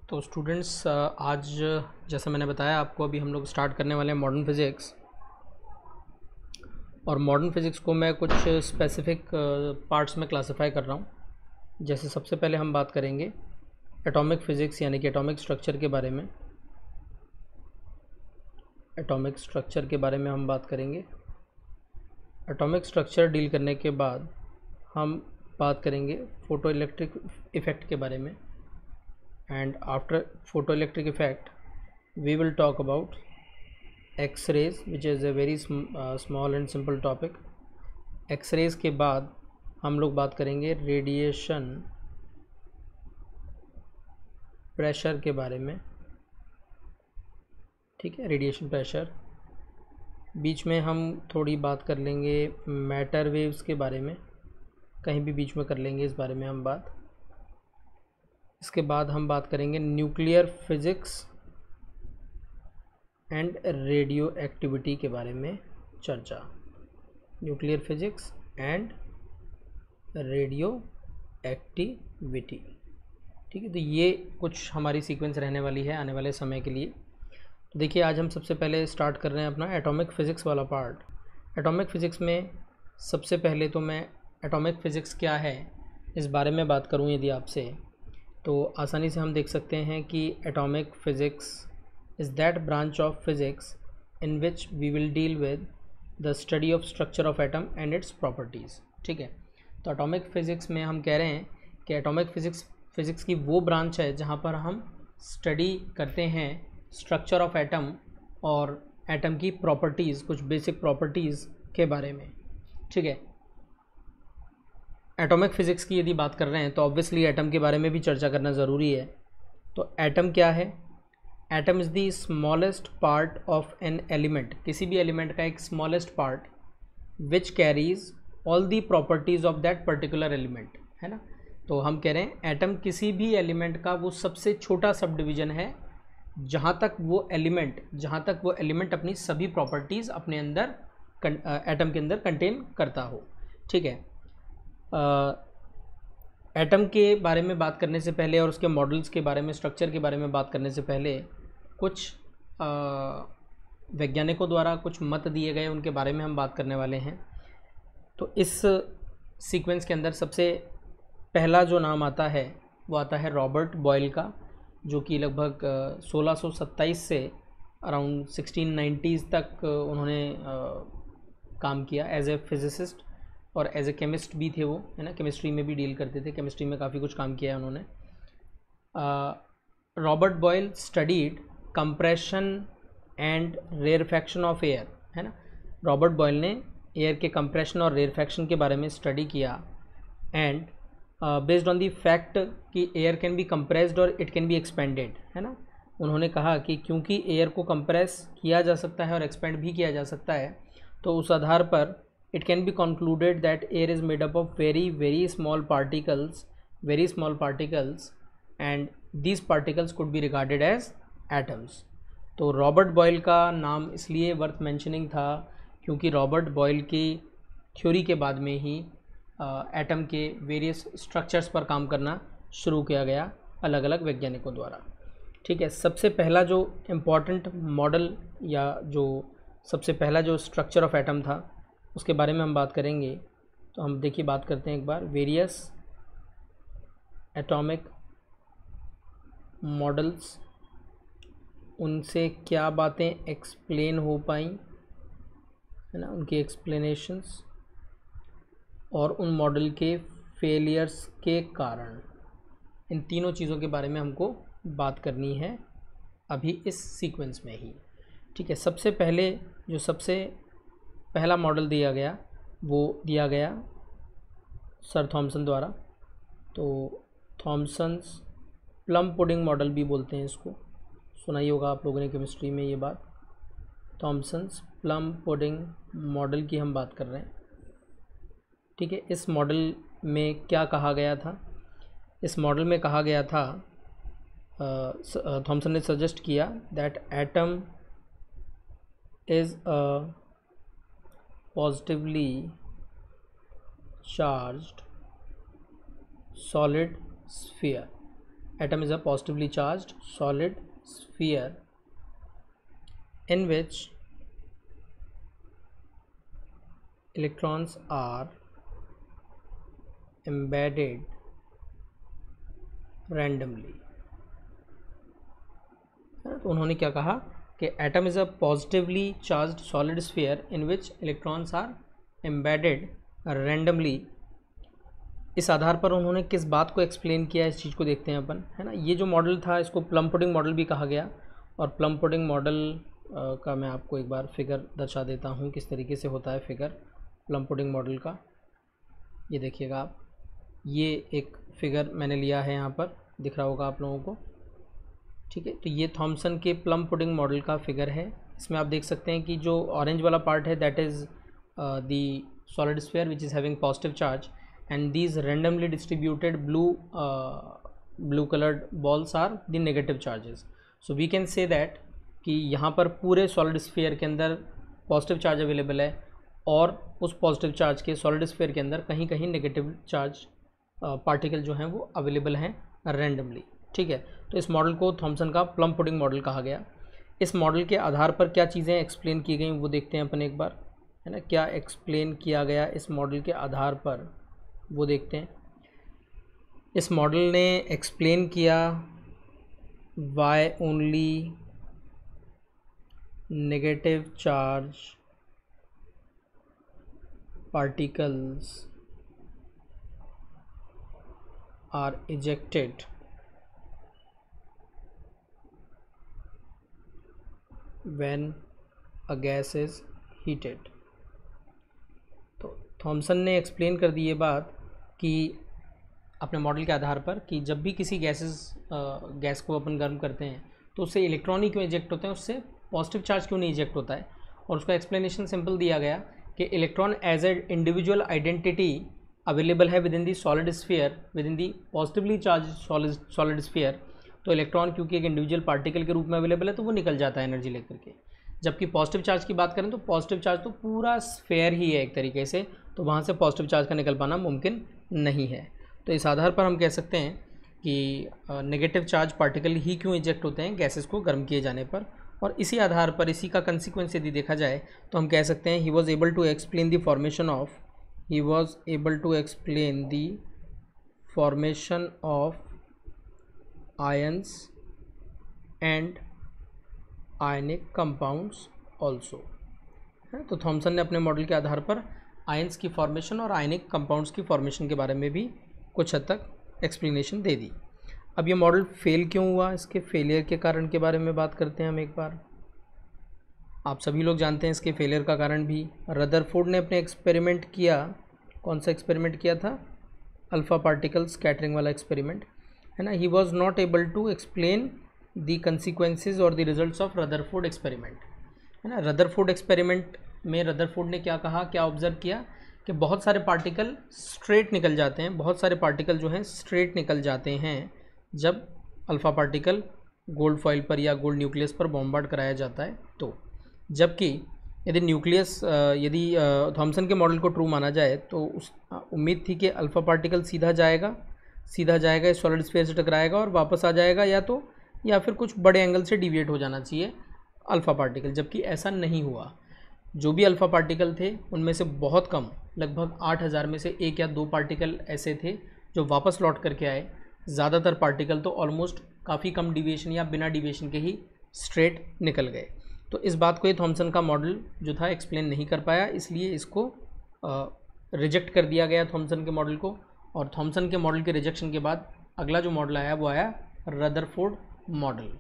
तो स्टूडेंट्स आज जैसा मैंने बताया आपको, अभी हम लोग स्टार्ट करने वाले हैं मॉडर्न फिज़िक्स। और मॉडर्न फिज़िक्स को मैं कुछ स्पेसिफिक पार्ट्स में क्लासिफाई कर रहा हूँ। जैसे सबसे पहले हम बात करेंगे एटॉमिक फ़िज़िक्स यानी कि एटॉमिक स्ट्रक्चर के बारे में। एटॉमिक स्ट्रक्चर के बारे में हम बात करेंगे। एटॉमिक स्ट्रक्चर डील करने के बाद हम बात करेंगे फ़ोटो इलेक्ट्रिक इफ़ेक्ट के बारे में। And after photoelectric effect we will talk about X-rays, which is a very small and simple topic. X-rays के बाद हम लोग बात करेंगे रेडिएशन प्रेशर के बारे में। ठीक है, रेडिएशन प्रेशर। बीच में हम थोड़ी बात कर लेंगे मैटर वेव्स के बारे में, कहीं भी बीच में कर लेंगे इस बारे में हम बात। इसके बाद हम बात करेंगे nuclear physics and radio activity के बारे में चर्चा। Nuclear physics and radio activity. ठीक है, तो ये कुछ हमारी सीक्वेंस रहने वाली है आने वाले समय के लिए। तो देखिए, आज हम सबसे पहले स्टार्ट कर रहे हैं अपना एटॉमिक फ़िज़िक्स वाला पार्ट। एटॉमिक फ़िज़िक्स में सबसे पहले तो मैं एटॉमिक फ़िज़िक्स क्या है इस बारे में बात करूँ यदि आपसे, तो आसानी से हम देख सकते हैं कि atomic physics is that branch of physics in which we will deal with the study of structure of atom and its properties. ठीक है, तो एटॉमिक फ़िज़िक्स में हम कह रहे हैं कि एटॉमिक फ़िज़िक्स की वो ब्रांच है जहाँ पर हम स्टडी करते हैं स्ट्रक्चर ऑफ एटम और एटम की प्रॉपर्टीज़, कुछ बेसिक प्रॉपर्टीज़ के बारे में। ठीक है, एटॉमिक फ़िज़िक्स की यदि बात कर रहे हैं तो ऑब्वियसली एटम के बारे में भी चर्चा करना ज़रूरी है। तो एटम क्या है? Atom is the smallest part of an element. किसी भी एलिमेंट का एक smallest part which carries all the properties of that particular element, है ना। तो हम कह रहे हैं एटम किसी भी एलिमेंट का वो सबसे छोटा सब डिवीज़न है जहाँ तक वो एलिमेंट अपनी सभी प्रॉपर्टीज़ अपने अंदर एटम के अंदर कंटेन करता हो। ठीक है, एटम के बारे में बात करने से पहले और उसके मॉडल्स के बारे में, स्ट्रक्चर के बारे में बात करने से पहले कुछ वैज्ञानिकों द्वारा कुछ मत दिए गए, उनके बारे में हम बात करने वाले हैं। तो इस सीक्वेंस के अंदर सबसे पहला जो नाम आता है वो आता है रॉबर्ट बॉयल का, जो कि लगभग 1627 से अराउंड 1690s तक उन्होंने काम किया एज ए फिज़िसिस्ट और एज ए केमिस्ट भी थे वो, है ना। केमिस्ट्री में भी डील करते थे, केमिस्ट्री में काफ़ी कुछ काम किया है उन्होंने। Robert Boyle studied compression and rarefaction of air, है ना। रॉबर्ट बॉयल ने एयर के कंप्रेशन और रेयरफैक्शन के बारे में स्टडी किया and based on the fact कि एयर कैन बी कंप्रेस्ड और इट कैन बी एक्सपेंडेड, है ना। उन्होंने कहा कि क्योंकि एयर को कंप्रेस किया जा सकता है और एक्सपेंड भी किया जा सकता है, तो उस आधार पर it can be concluded that air is made up of very small particles, and these particles could be regarded as atoms. तो रॉबर्ट बॉयल का नाम इसलिए वर्थ मेंशनिंग था क्योंकि रॉबर्ट बॉयल की थ्योरी के बाद में ही एटम के वेरियस स्ट्रक्चर्स पर काम करना शुरू किया गया अलग अलग वैज्ञानिकों द्वारा। ठीक है, सबसे पहला जो इम्पॉर्टेंट मॉडल या जो सबसे पहला जो स्ट्रक्चर ऑफ एटम था उसके बारे में हम बात करेंगे। तो हम देखिए बात करते हैं एक बार वेरियस एटॉमिक मॉडल्स, उनसे क्या बातें एक्सप्लेन हो पाई, है ना, उनकी एक्सप्लेनेशंस और उन मॉडल के फेलियर्स के कारण। इन तीनों चीज़ों के बारे में हमको बात करनी है अभी इस सीक्वेंस में ही। ठीक है, सबसे पहले जो सबसे पहला मॉडल दिया गया वो दिया गया सर थॉमसन द्वारा। तो थॉमसन्स प्लम पुडिंग मॉडल भी बोलते हैं इसको, सुना ही होगा आप लोगों ने केमिस्ट्री में ये बात। थॉमसन्स प्लम पुडिंग मॉडल की हम बात कर रहे हैं। ठीक है, इस मॉडल में क्या कहा गया था? इस मॉडल में कहा गया था, थॉमसन ने सजेस्ट किया that atom is a positively charged solid sphere, atom is a positively charged solid sphere in which electrons are embedded randomly। तो उन्होंने क्या कहा कि atom is a positively charged solid sphere in which electrons are embedded randomly. इस आधार पर उन्होंने किस बात को एक्सप्लेन किया, इस चीज़ को देखते हैं अपन, है ना। ये जो मॉडल था इसको प्लम पुडिंग मॉडल भी कहा गया, और प्लम पुडिंग मॉडल का मैं आपको एक बार फिगर दर्शा देता हूँ किस तरीके से होता है फिगर प्लम पुडिंग मॉडल का। ये देखिएगा आप, ये एक फिगर मैंने लिया है, यहाँ पर दिख रहा होगा आप लोगों को, ठीक है। तो ये थॉमसन के प्लम पुडिंग मॉडल का फिगर है। इसमें आप देख सकते हैं कि जो ऑरेंज वाला पार्ट है that is the solid sphere which is having positive charge, and these randomly distributed blue coloured balls are the negative charges. So we can say that कि यहाँ पर पूरे सॉलिड स्फीयर के अंदर पॉजिटिव चार्ज अवेलेबल है, और उस positive charge के सॉलिड स्फीयर के अंदर कहीं कहीं नेगेटिव चार्ज पार्टिकल जो हैं वो अवेलेबल हैं रैंडमली, ठीक है। तो इस मॉडल को थॉमसन का प्लम पुडिंग मॉडल कहा गया। इस मॉडल के आधार पर क्या चीज़ें एक्सप्लेन की गई वो देखते हैं अपन एक बार, है ना। क्या एक्सप्लेन किया गया इस मॉडल के आधार पर वो देखते हैं। इस मॉडल ने एक्सप्लेन किया why only negative charge particles are ejected when a gas is heated। तो थॉमसन ने एक्सप्लेन कर दी ये बात कि अपने मॉडल के आधार पर कि जब भी किसी गैस को अपन गर्म करते हैं तो उससे इलेक्ट्रॉन ही क्यों इजेक्ट होते हैं, उससे पॉजिटिव चार्ज क्यों नहीं इजेक्ट होता है। और उसका एक्सप्लेनेशन सिंपल दिया गया कि electron as a individual identity available है within the solid sphere, within the positively charged solid sphere. तो इलेक्ट्रॉन क्योंकि एक इंडिविजुअल पार्टिकल के रूप में अवेलेबल है तो वो निकल जाता है एनर्जी लेकर के। जबकि पॉजिटिव चार्ज की बात करें तो पॉजिटिव चार्ज तो पूरा स्फीयर ही है एक तरीके से, तो वहाँ से पॉजिटिव चार्ज का निकल पाना मुमकिन नहीं है। तो इस आधार पर हम कह सकते हैं कि नेगेटिव चार्ज पार्टिकल ही क्यों इजेक्ट होते हैं गैसेस को गर्म किए जाने पर। और इसी आधार पर, इसी का कंसिक्वेंस यदि देखा जाए तो हम कह सकते हैं he was able to explain the formation of ions and ionic compounds also. है तो थॉमसन ने अपने मॉडल के आधार पर आयंस की फॉर्मेशन और आयनिक कंपाउंड्स की फॉर्मेशन के बारे में भी कुछ हद तक एक्सप्लेनेशन दे दी। अब ये मॉडल फेल क्यों हुआ, इसके फेलियर के कारण के बारे में बात करते हैं हम एक बार। आप सभी लोग जानते हैं इसके फेलियर का कारण भी। रदरफोर्ड ने अपने एक्सपेरिमेंट किया, कौन सा एक्सपेरिमेंट किया था, अल्फ़ा पार्टिकल स्कैटरिंग वाला एक्सपेरिमेंट, है ना। He was not able to explain the consequences और the results of Rutherford experiment, है ना। रदरफोर्ड एक्सपेरिमेंट में रदरफोर्ड ने क्या कहा, क्या ऑब्जर्व किया कि बहुत सारे पार्टिकल स्ट्रेट निकल जाते हैं, बहुत सारे पार्टिकल जो हैं स्ट्रेट निकल जाते हैं जब अल्फ़ा पार्टिकल गोल्ड फॉइल पर या गोल्ड न्यूक्लियस पर बॉम्बार्ड कराया जाता है तो। जबकि यदि न्यूक्लियस यदि थॉमसन के मॉडल को ट्रू माना जाए तो उस उम्मीद थी कि अल्फ़ा पार्टिकल सीधा जाएगा इस सॉलिड स्फीयर से टकराएगा और वापस आ जाएगा, या फिर कुछ बड़े एंगल से डिविएट हो जाना चाहिए अल्फ़ा पार्टिकल, जबकि ऐसा नहीं हुआ। जो भी अल्फ़ा पार्टिकल थे उनमें से बहुत कम, लगभग 8000 में से 1 या 2 पार्टिकल ऐसे थे जो वापस लौट करके आए। ज़्यादातर पार्टिकल तो ऑलमोस्ट काफ़ी कम डिविएशन या बिना डिविएशन के ही स्ट्रेट निकल गए। तो इस बात को ये थॉमसन का मॉडल जो था एक्सप्लेन नहीं कर पाया, इसलिए इसको रिजेक्ट कर दिया गया थॉमसन के मॉडल को। और थॉमसन के मॉडल के रिजेक्शन के बाद अगला जो मॉडल आया वो आया रदरफोर्ड मॉडल।